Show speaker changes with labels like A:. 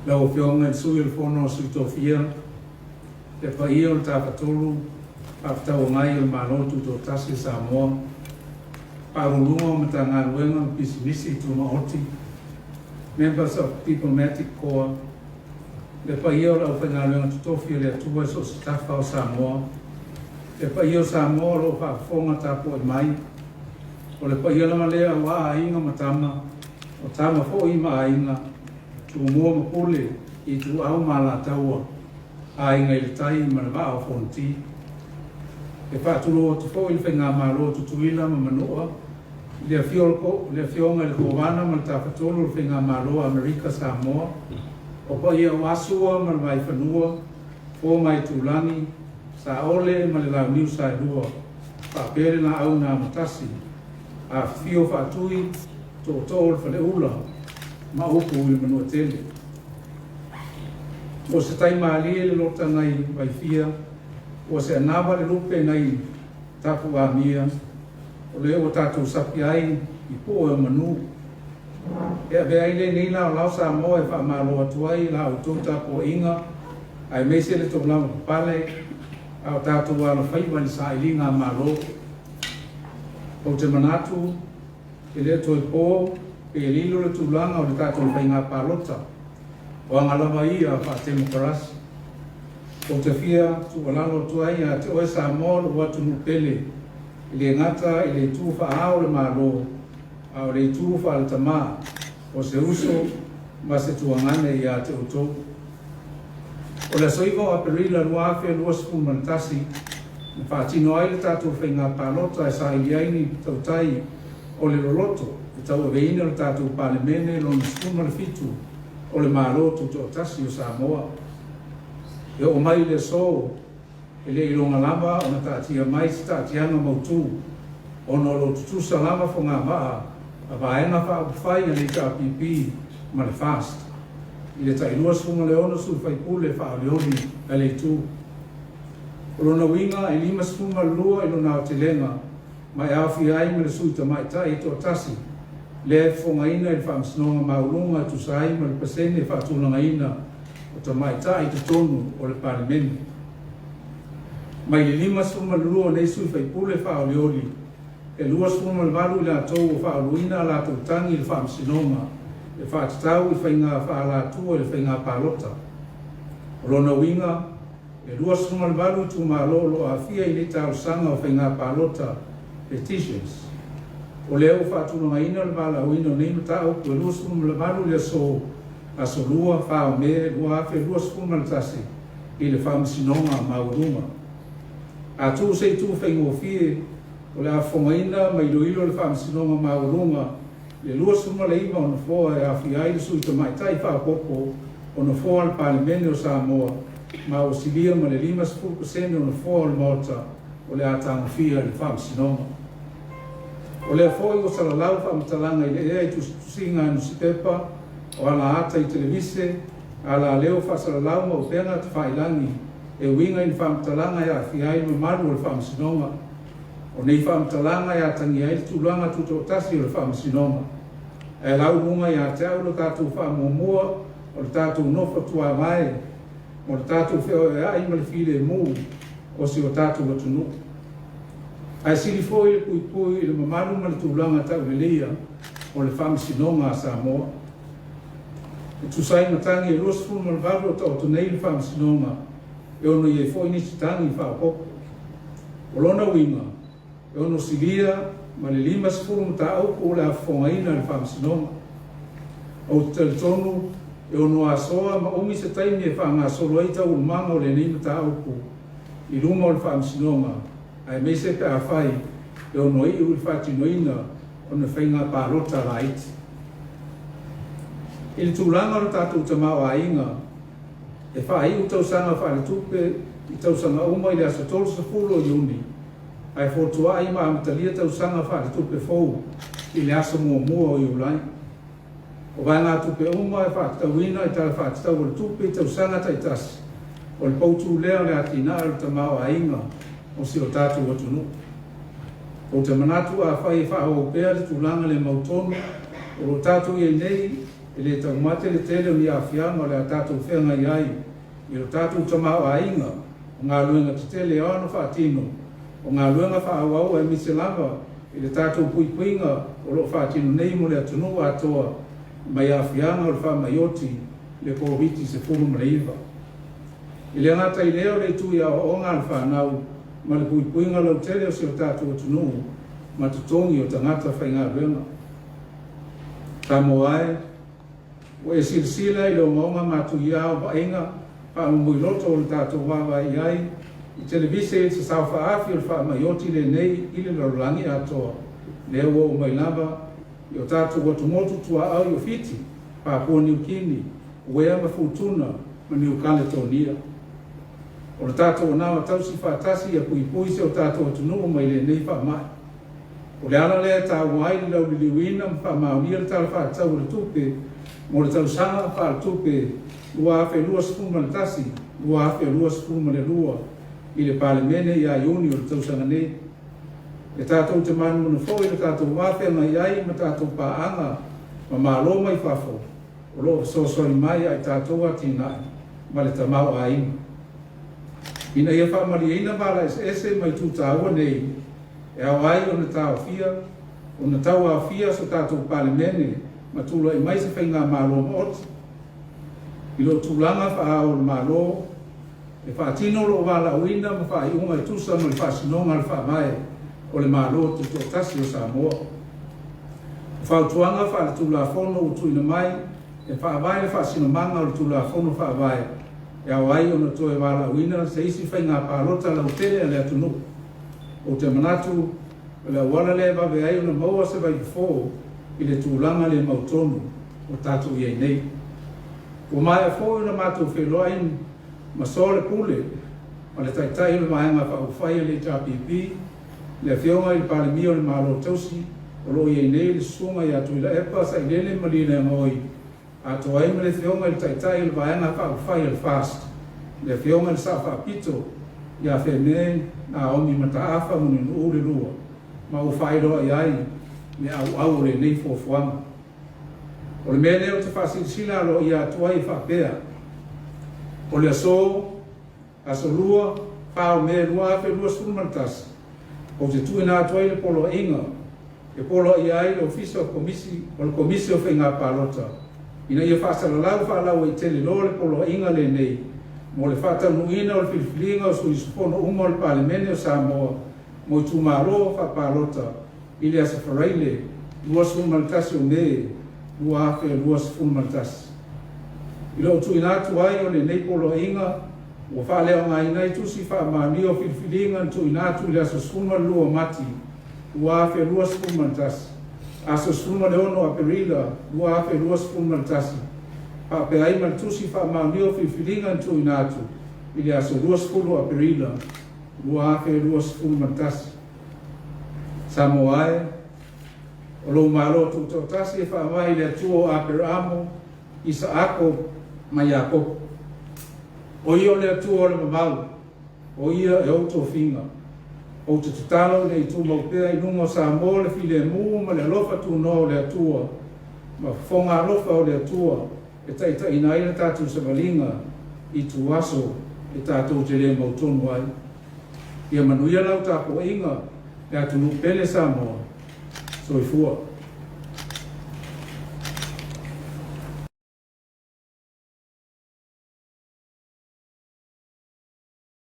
A: lau fionga sui il fono sui tofia e pa ia o tāpatolu aftau ngai o malotu to tasi Samoa parulunga o matanga luenga o pisimisi tu maoti members of diplomatic corps le pa ia o lau whenga luenga tu tofia le atua so stafa o Samoa le pa ia o Samoa lo pa fonga tapo e mai o le pa ia lama lea wa ainga matama o tama fo ima ainga tu mua mapule i tu au mala taua ai ngai le tai ma le vao fonti e whaaturo o te fo il whenga malo tu tuila ma manoa le fionga le kowana ma le tawhatolo le whenga malo Amerika Samoa o pa ia wasua ma le vai whanua o mai tūlangi sa ole ma le lau New South Wales whapere na au na matasi a fio whaatui to tōl whale ula ma upu i manua tele. O se tai maalie le lota ngai vai fia, o se anawa le lupe ngai tapu a mia, o le o tātou sapi ai i po e manu. E a vea ile nei lao lau Samoa e wha malo atuai la o tō tapu inga, ai meise le tō lau pale, au tātou ala whaiwa ni sa ilinga malo. O te manatu, e le toi po, e lilo le tūlanga o le tātou whainga pālota. O angalawa ia wha temokarasi. O te whia tu alalo tuai a te oe Samoa lo watu nupele. I le ngata i le tū wha ao le mālo, a o le tū wha le tamā. O se uso ma se tuangane i a te uto. O le soivo a perila luafe lua sipu mantasi. Na whaatino ai le tātou whainga pālota e sa ili aini tautai o le loloto. Tau e veina o tātou palemene lo nisuma le fitu o le mālotu to tasi o Samoa. E o mai le so, e le ilonga lama o na tātia mai si tātianga mautu o no lo tutusa lama fo ngā maa a vaenga wha upwhai a le ka pipi ma le fast. I le tailua sunga le ono su whaipule wha a leoni a le tu. O lona winga e lima sunga lua i lona o te lenga mai awhi ai me le suita mai tai to tasi. Le fongaina il whamsinonga maulunga tu sai ma le pasene whaatulanga o ta mai tai te tonu o le parimeni. Mai le lima suma lua nei sui whaipule whaoleoli. E lua suma le walu la tau o whaoluina la tau tangi le whamsinonga. E whaatatau i whainga whaalatua e le whainga pālota. O lona winga, e lua suma le walu tu malolo a fia i le tau sanga o whainga pālota petitions. O leo whaatulanga ina le wala o ino nei matau kua lua suma le walu le so a so lua whao me lua afe lua suma le tasi i le whamsinonga maurunga. A tu sei tu whaingo fie o le a whongaina mai ilo le whamsinonga maurunga le lua suma le iwa o na fōa e a whiai le sui ta mai tai whapopo o na fōa le palimene o Samoa ma o silia ma le 5% o na fōa le mota o le a tanga fia le whamsinonga. O lea foi o salalau whaamatalanga i le ea i tusinga anu si pepa o ala ata i televise, ala leo whasalalau ma o pena te whailangi e winga i whaamatalanga i a whiai ma maru o le whaamasinonga. O nei whaamatalanga i a tangi ai tūlanga tuto tasi o le whaamasinonga. E lau runga i a te au le tātou whaamomua o le tātou nofa tua mai o le tātou whio e ai ma le while mū o si o tātou atunu. Ai sili foi le pui le mamaru ma le tūlanga tau le leia o le whamsinonga a Samoa. E tu sai matangi e luas fulu ma le varu o tau tunei le whamsinonga e ono i e foi nisi tangi whaopoko. O lona winga e ono silia ma le 5 ma ta auku o le awhongaina le whamsinonga. O te tonu e ono a soa ma omi se taimi e whanga solo eita o manga o le nei ma ta auku i luma o le whamsinonga. Ai me se pe a whai e o noi ui whatinoina o na whainga pālota la iti. I le tūlanga o tātou te mau a inga, e whai u tau sanga whare tupe i tau sanga uma i le asa tolu sa fulo i uni. Ai whotua i maa matalia tau sanga whare tupe fau i le asa mua o i ulai. O vai ngā tupe uma e whakatauina i tala whakatau o le tupe i tau sanga taitasi. O le pautu lea le atina o te mau a inga. O si o tātou atunu. O te manatu a whai wha o pēr tūlanga le mautonu, o lo tātou i nei ele tau mate le tele ni afianga le tātou whenga iai, i lo tātou tamau a inga, o ngā luenga te tele ono whaatino, o ngā luenga whaawau e miselanga, i le tātou puipuinga, o lo whaatino nei mo le atunu atoa, mai afianga o le wha maioti, le kōwiti se furu mreiva. I le ngata i leo le tui a o ngā le whanau, ma le puipuinga lau tele o se o tātou atunu, ma tutongi o tangata whai ngā luenga. Tā moae, o e silsila i lo maunga matu ia o bainga, pa mui loto o le tātou wawa i ai, i televise i te sau whaafi o le wha maioti le nei i le larulangi atoa, le o mai lava, i o tātou watu motu tua au i o fiti, pa pua niukini, wea ma futuna, ma niukale tonia. O le tātou nawa tausi whaatasi i a pui se o tātou atunu mai le nei wha mai. O le ala lea tā wai le lau li wina mpa maumia le tala whaatau le tupe, mo le tau sanga wha tupe, lua awhe lua spuma le tasi, lua awhe lua spuma le lua, i le pale mene i a iuni o le tau sanga ne. Le tātou te manu muna fo i le tātou wawhenga i ai ma tātou paanga, ma malo mai whafo, o lo sosori mai ai tātou ati nai, ma le tamau a ina. Ina ia whamari eina wala ese mai tūtāua nei, e au ai o na tau fia, o na tau a fia so tātou pale mene, ma tūla i mai se whainga malo ma oti. I lo tūlanga wha o le malo, e whaatino lo wala uina ma wha i unga i tusa ma le whaasinonga le wha mai, o le malo te tō tasi o Samoa. Whautuanga wha le tūla whono o tuina mai, e wha vai le whaasinamanga o le tūla whono wha vai, e au ai o na toe wala uina, se isi whainga pālota lau tere le atunu. O te manatu, le wala le wawe ai o na maua se vai fō, i le tūlanga le mautonu o tātou iei nei. O mai a fōi na mātou wheloain, ma sōle pule, ma le taitai le maenga whauwhai le tāpipi, le whionga i pāle mio le mālo tausi, o lo iei nei le sunga i atu i la epa sa i lele malina ngoi, a to ai me le whionga i taitai le maenga whauwhai le fast, le whionga le sa whapito, i a whenei na omi mataafa muni nuure lua, ma o whairoa i ai, me au le nei fōfuanga. O le mele o te whasirisina lo i atua i whapea. O le aso lua, whao me lua awhe lua sulumantas. O te tuina atua i le polo inga, e polo i ai le ofisa o le komisi o whainga pālota. Ina ia whasalau i tele lo le polo inga le nei, mo le whatanuina o le filifilinga o sui supono uma o le palemene o Samoa, mo i tūmaro whapālota, i le asa wharaile, lua sulumantas o me, lua awhe lua sulumantas. I lo tu inatu ai o le nei polo inga, o whaleo ngā inai tusi whaamani o filifilinga tu inatu i le aso suma lua mati, lua awhe lua sulumantas. Aso suma le ono a perila, lua awhe lua sulumantas. Pa pe ai man tusi whaamani o filifilinga tu inatu, i le aso lua sulu a perila, lua awhe lua sulumantas. Samoae, o lo malo tu totasi e whaamai le tuo a peramo, isa ako ma Iakopo. O ia le atua o le mamau, o ia e auto finga. O te tutalo le itu maupea i nungo Samoa le file mu ma le alofa tu no le atua. Ma fonga alofa o le atua, e taita ina ina tātou sa malinga i tu aso e tātou te le mautonu ai. Ia manuia lau tāpo inga, le atu nupele Samoa. So i fua.